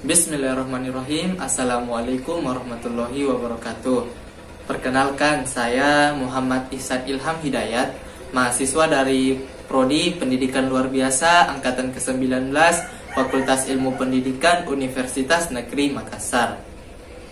Bismillahirrahmanirrahim. Assalamualaikum warahmatullahi wabarakatuh. Perkenalkan, saya Muhammad Ihsan Ilham Hidayat, mahasiswa dari Prodi Pendidikan Luar Biasa Angkatan ke-19 Fakultas Ilmu Pendidikan Universitas Negeri Makassar.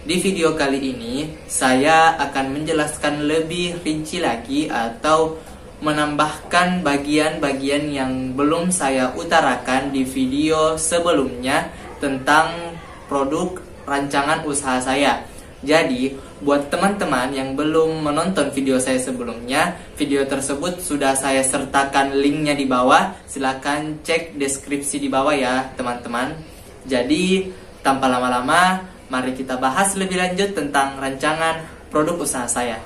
Di video kali ini, saya akan menjelaskan lebih rinci lagi atau menambahkan bagian-bagian yang belum saya utarakan di video sebelumnya tentang produk rancangan usaha saya. Jadi, buat teman-teman yang belum menonton video saya sebelumnya, video tersebut sudah saya sertakan linknya di bawah. Silahkan cek deskripsi di bawah ya teman-teman. Jadi, tanpa lama-lama, mari kita bahas lebih lanjut tentang rancangan produk usaha saya.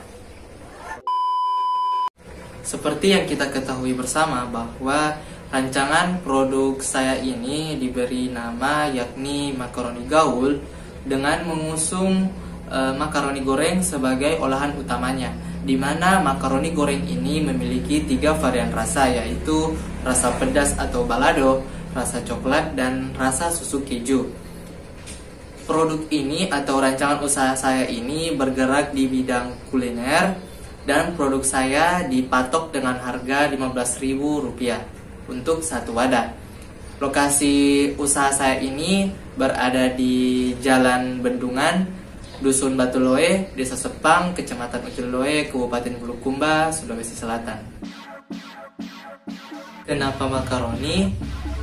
Seperti yang kita ketahui bersama bahwa rancangan produk saya ini diberi nama yakni makaroni gaul dengan mengusung makaroni goreng sebagai olahan utamanya, di mana makaroni goreng ini memiliki 3 varian rasa, yaitu rasa pedas atau balado, rasa coklat, dan rasa susu keju. Produk ini atau rancangan usaha saya ini bergerak di bidang kuliner, dan produk saya dipatok dengan harga Rp15.000 untuk satu wadah. Lokasi usaha saya ini berada di Jalan Bendungan, Dusun Batuloe, Desa Sepang, Kecamatan Uciloe, Kabupaten Bulukumba, Sulawesi Selatan. Kenapa makaroni?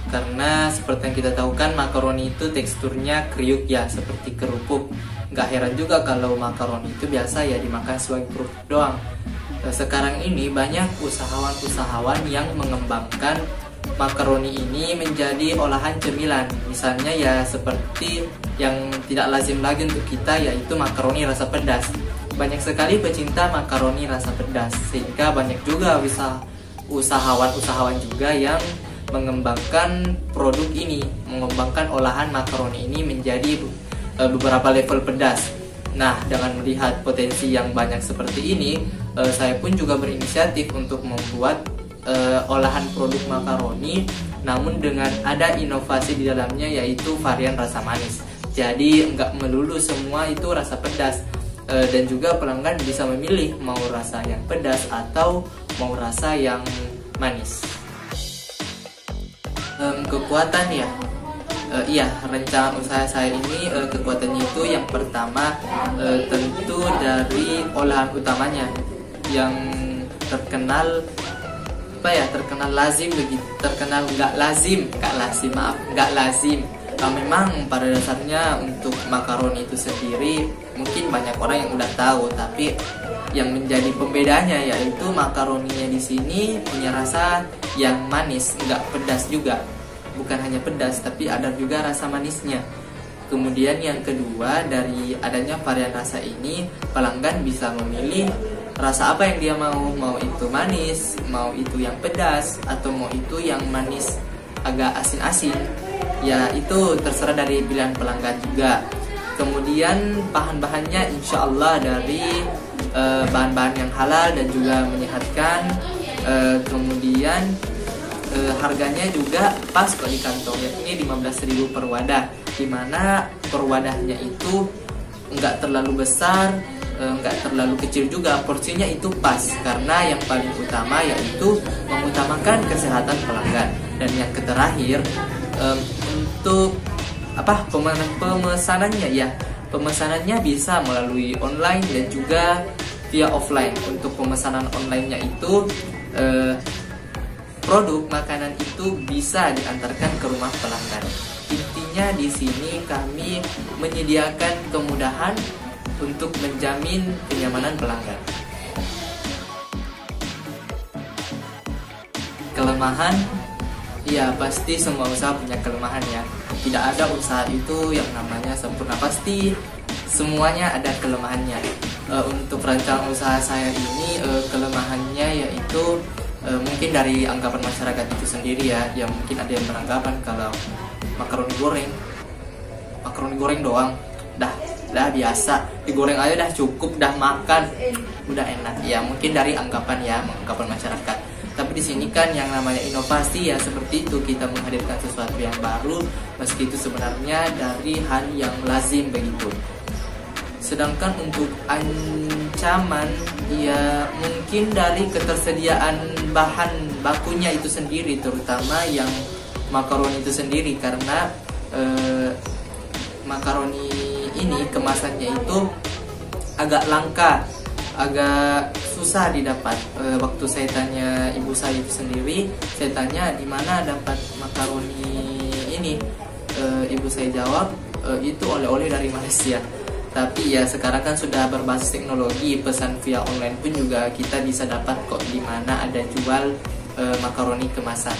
Karena seperti yang kita tahu kan, makaroni itu teksturnya kriuk ya, seperti kerupuk. Gak heran juga kalau makaroni itu biasa ya dimakan sebagai kerupuk doang. Sekarang ini banyak usahawan-usahawan yang mengembangkan makaroni ini menjadi olahan cemilan. Misalnya ya seperti yang tidak lazim lagi untuk kita, yaitu makaroni rasa pedas. Banyak sekali pecinta makaroni rasa pedas, sehingga banyak juga usahawan-usahawan juga yang mengembangkan produk ini, mengembangkan olahan makaroni ini menjadi beberapa level pedas. Nah, dengan melihat potensi yang banyak seperti ini, saya pun juga berinisiatif untuk membuat olahan produk makaroni, namun dengan ada inovasi di dalamnya, yaitu varian rasa manis. Jadi nggak melulu semua itu rasa pedas, dan juga pelanggan bisa memilih mau rasa yang pedas atau mau rasa yang manis. Kekuatan ya. Iya, rancangan usaha saya ini kekuatannya itu yang pertama tentu dari olahan utamanya yang terkenal lazim begitu, terkenal nggak lazim. Memang pada dasarnya untuk makaroni itu sendiri mungkin banyak orang yang udah tahu, tapi yang menjadi pembedanya yaitu makaroninya di sini punya rasa yang manis, nggak pedas juga. Bukan hanya pedas, tapi ada juga rasa manisnya. Kemudian yang kedua, dari adanya varian rasa ini, pelanggan bisa memilih rasa apa yang dia mau itu manis, mau itu yang pedas, atau mau itu yang manis agak asin-asin. Ya itu terserah dari pilihan pelanggan juga. Kemudian bahan-bahannya insya Allah dari bahan-bahan yang halal dan juga menyehatkan. Kemudian harganya juga pas kalau di kantong, yakni Rp15.000 per wadah, dimana per wadahnya itu nggak terlalu besar, nggak terlalu kecil juga, porsinya itu pas, karena yang paling utama yaitu mengutamakan kesehatan pelanggan. Dan yang terakhir, untuk pemesanannya bisa melalui online dan juga via offline. Untuk pemesanan online-nya itu produk makanan itu bisa diantarkan ke rumah pelanggan. Intinya di sini kami menyediakan kemudahan untuk menjamin kenyamanan pelanggan. Kelemahan, ya pasti semua usaha punya kelemahan ya. Tidak ada usaha itu yang namanya sempurna, pasti semuanya ada kelemahannya. Untuk rancangan usaha saya ini kelemahannya yaitu mungkin dari anggapan masyarakat itu sendiri ya. Ya mungkin ada yang beranggapan kalau makaroni goreng doang dah biasa, digoreng aja dah cukup, dah makan udah enak. Ya mungkin dari anggapan masyarakat. Tapi di sini kan yang namanya inovasi ya seperti itu, kita menghadirkan sesuatu yang baru meski itu sebenarnya dari hal yang lazim begitu. Sedangkan untuk ancaman ya mungkin dari ketersediaan bahan bakunya itu sendiri, terutama yang makaroni itu sendiri, karena makaroni ini kemasannya itu agak langka, agak susah didapat. Waktu saya tanya ibu saya itu sendiri, saya tanya di mana dapat makaroni ini, ibu saya jawab itu oleh-oleh dari Malaysia. Tapi ya sekarang kan sudah berbasis teknologi, pesan via online pun juga kita bisa dapat kok di mana ada jual makaroni kemasan.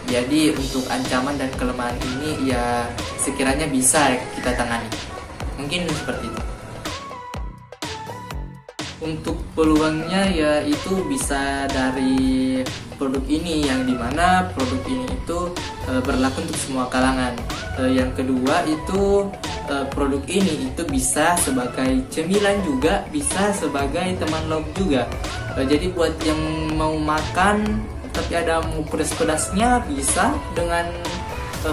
Jadi untuk ancaman dan kelemahan ini ya sekiranya bisa kita tangani. Mungkin seperti itu. Untuk peluangnya ya itu bisa dari produk ini, yang dimana produk ini itu berlaku untuk semua kalangan. Yang kedua itu produk ini itu bisa sebagai cemilan juga, bisa sebagai teman lauk juga. Jadi buat yang mau makan tapi ada mau pedas-pedasnya bisa dengan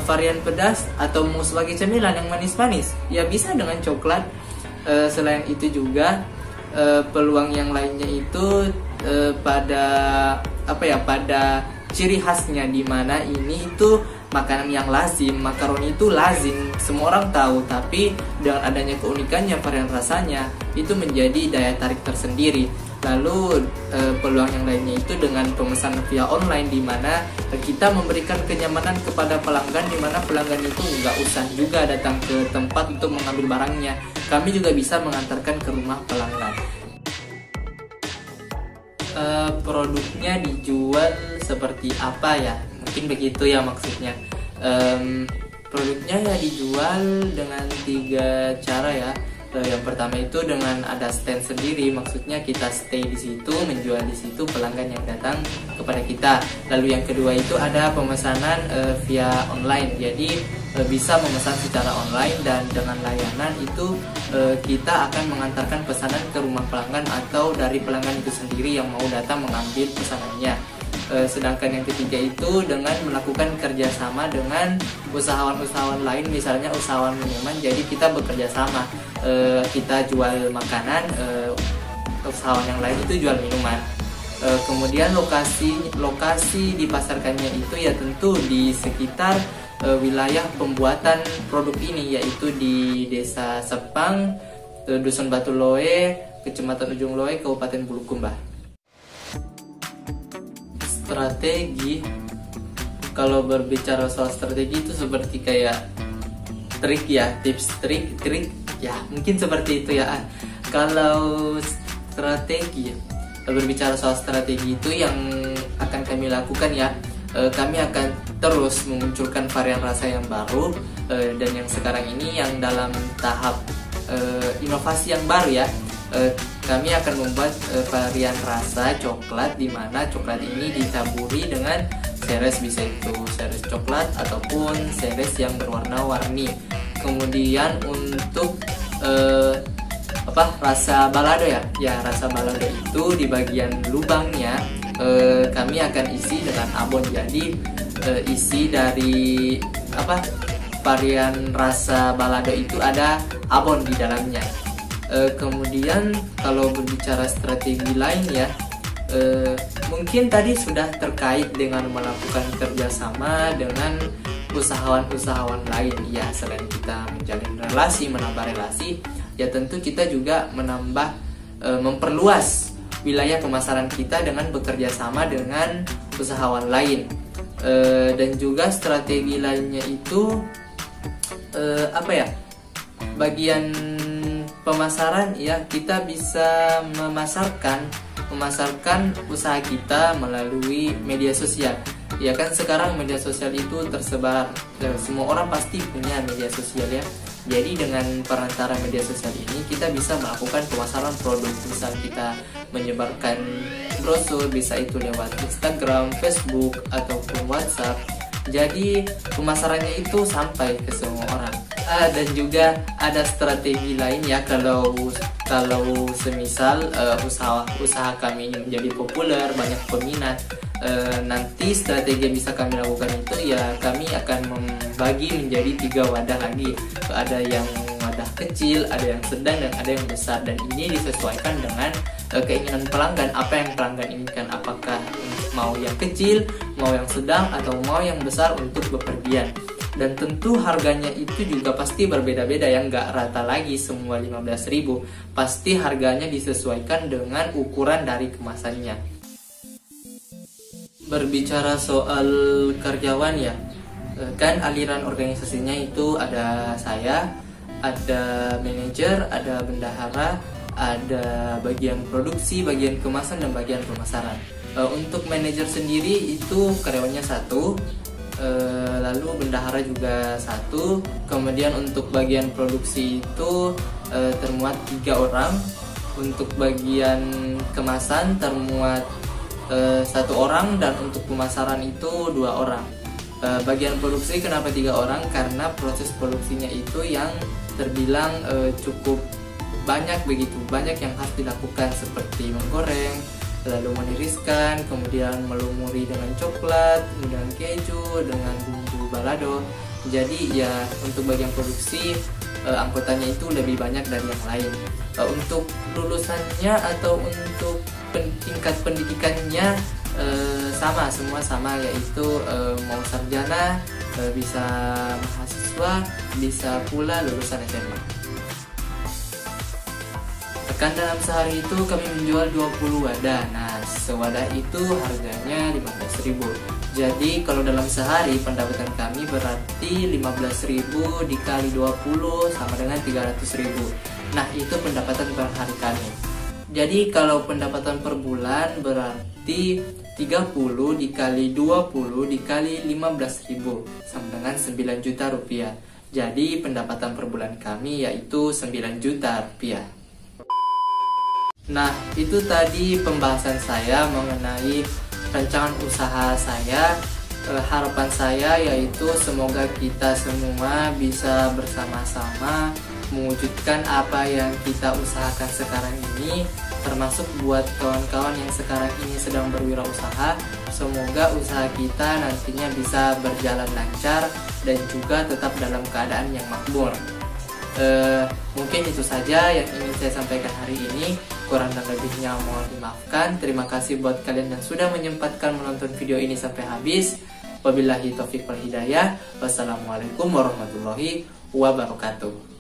varian pedas, atau mau sebagai cemilan yang manis-manis ya bisa dengan coklat. Selain itu juga peluang yang lainnya itu pada pada ciri khasnya, di mana ini itu makanan yang lazim, makaroni itu lazim, semua orang tahu, tapi dengan adanya keunikannya, varian rasanya itu menjadi daya tarik tersendiri. Lalu peluang yang lainnya itu dengan pemesanan via online, di mana kita memberikan kenyamanan kepada pelanggan, di mana pelanggan itu nggak usah juga datang ke tempat untuk mengambil barangnya, kami juga bisa mengantarkan ke rumah pelanggan. Produknya dijual seperti apa ya? Mungkin begitu ya maksudnya. Produknya ya dijual dengan 3 cara ya. Yang pertama itu dengan ada stand sendiri, maksudnya kita stay di situ, menjual di situ, pelanggan yang datang kepada kita. Lalu yang kedua itu ada pemesanan via online, jadi bisa memesan secara online, dan dengan layanan itu kita akan mengantarkan pesanan ke rumah pelanggan atau dari pelanggan itu sendiri yang mau datang mengambil pesanannya. Sedangkan yang ketiga itu dengan melakukan kerjasama dengan usahawan-usahawan lain, misalnya usahawan minuman, jadi kita bekerja sama, kita jual makanan, usahawan yang lain itu jual minuman. Kemudian lokasi dipasarkannya itu ya tentu di sekitar wilayah pembuatan produk ini, yaitu di Desa Sepang, Dusun Batu Loe, Kecamatan Ujung Loe, Kabupaten Bulukumba. Strategi, kalau berbicara soal strategi itu seperti kayak trik ya, tips trik ya, mungkin seperti itu ya. Kalau strategi, berbicara soal strategi itu yang akan kami lakukan ya, kami akan terus memunculkan varian rasa yang baru, dan yang sekarang ini yang dalam tahap inovasi yang baru ya. Kami akan membuat varian rasa coklat, di mana coklat ini ditaburi dengan seres, bisa itu seres coklat ataupun seres yang berwarna-warni. Kemudian untuk rasa balado ya, rasa balado itu di bagian lubangnya kami akan isi dengan abon. Jadi isi dari varian rasa balado itu ada abon di dalamnya. Kemudian kalau berbicara strategi lain ya, mungkin tadi sudah terkait dengan melakukan kerjasama dengan usahawan-usahawan lain ya. Selain kita menjalin relasi, menambah relasi, ya tentu kita juga memperluas wilayah pemasaran kita dengan bekerja sama dengan usahawan lain. Dan juga strategi lainnya itu bagian pemasaran ya, kita bisa memasarkan usaha kita melalui media sosial. Ya kan sekarang media sosial itu tersebar, semua orang pasti punya media sosial ya. Jadi dengan perantara media sosial ini kita bisa melakukan pemasaran produk. Misal kita menyebarkan brosur, bisa itu lewat Instagram, Facebook, ataupun WhatsApp. Jadi pemasarannya itu sampai ke semua orang. Dan juga ada strategi lain ya, kalau semisal usaha kami ini menjadi populer, banyak peminat, nanti strategi yang bisa kami lakukan itu ya kami akan membagi menjadi 3 wadah lagi. Ada yang wadah kecil, ada yang sedang, dan ada yang besar. Dan ini disesuaikan dengan keinginan pelanggan, apa yang pelanggan inginkan, apakah mau yang kecil, mau yang sedang, atau mau yang besar untuk bepergian. Dan tentu harganya itu juga pasti berbeda-beda, yang nggak rata lagi semua 15.000. Pasti harganya disesuaikan dengan ukuran dari kemasannya. Berbicara soal karyawan ya, kan aliran organisasinya itu ada saya, ada manajer, ada bendahara, ada bagian produksi, bagian kemasan, dan bagian pemasaran. Untuk manajer sendiri itu karyawannya 1, lalu bendahara juga 1, kemudian untuk bagian produksi itu termuat 3 orang, untuk bagian kemasan termuat 1 orang, dan untuk pemasaran itu 2 orang. Bagian produksi kenapa 3 orang? Karena proses produksinya itu yang terbilang cukup banyak, begitu banyak yang harus dilakukan, seperti menggoreng, lalu meniriskan, kemudian melumuri dengan coklat, kemudian keju, dengan bumbu balado. Jadi ya untuk bagian produksi anggotanya itu lebih banyak dari yang lain. Untuk lulusannya atau untuk tingkat pendidikannya semua sama, yaitu mau sarjana, bisa mahasiswa, bisa pula lulusan SMA. Kan dalam sehari itu kami menjual 20 wadah. Nah, sewadah itu harganya 15.000. Jadi kalau dalam sehari pendapatan kami berarti 15.000 dikali 20 sama dengan 300.000. Nah, itu pendapatan per hari kami. Jadi kalau pendapatan per bulan berarti 30 dikali 20 dikali 15.000 sama dengan 9 juta rupiah. Jadi pendapatan per bulan kami yaitu 9 juta rupiah. Nah, itu tadi pembahasan saya mengenai rancangan usaha saya. Harapan saya yaitu semoga kita semua bisa bersama-sama mewujudkan apa yang kita usahakan sekarang ini, termasuk buat kawan-kawan yang sekarang ini sedang berwirausaha. Semoga usaha kita nantinya bisa berjalan lancar dan juga tetap dalam keadaan yang makmur. Mungkin itu saja yang ingin saya sampaikan hari ini. Kurang dan lebihnya mohon dimaafkan. Terima kasih buat kalian yang sudah menyempatkan menonton video ini sampai habis. Wabillahi taufiq wal hidayah. Wassalamualaikum warahmatullahi wabarakatuh.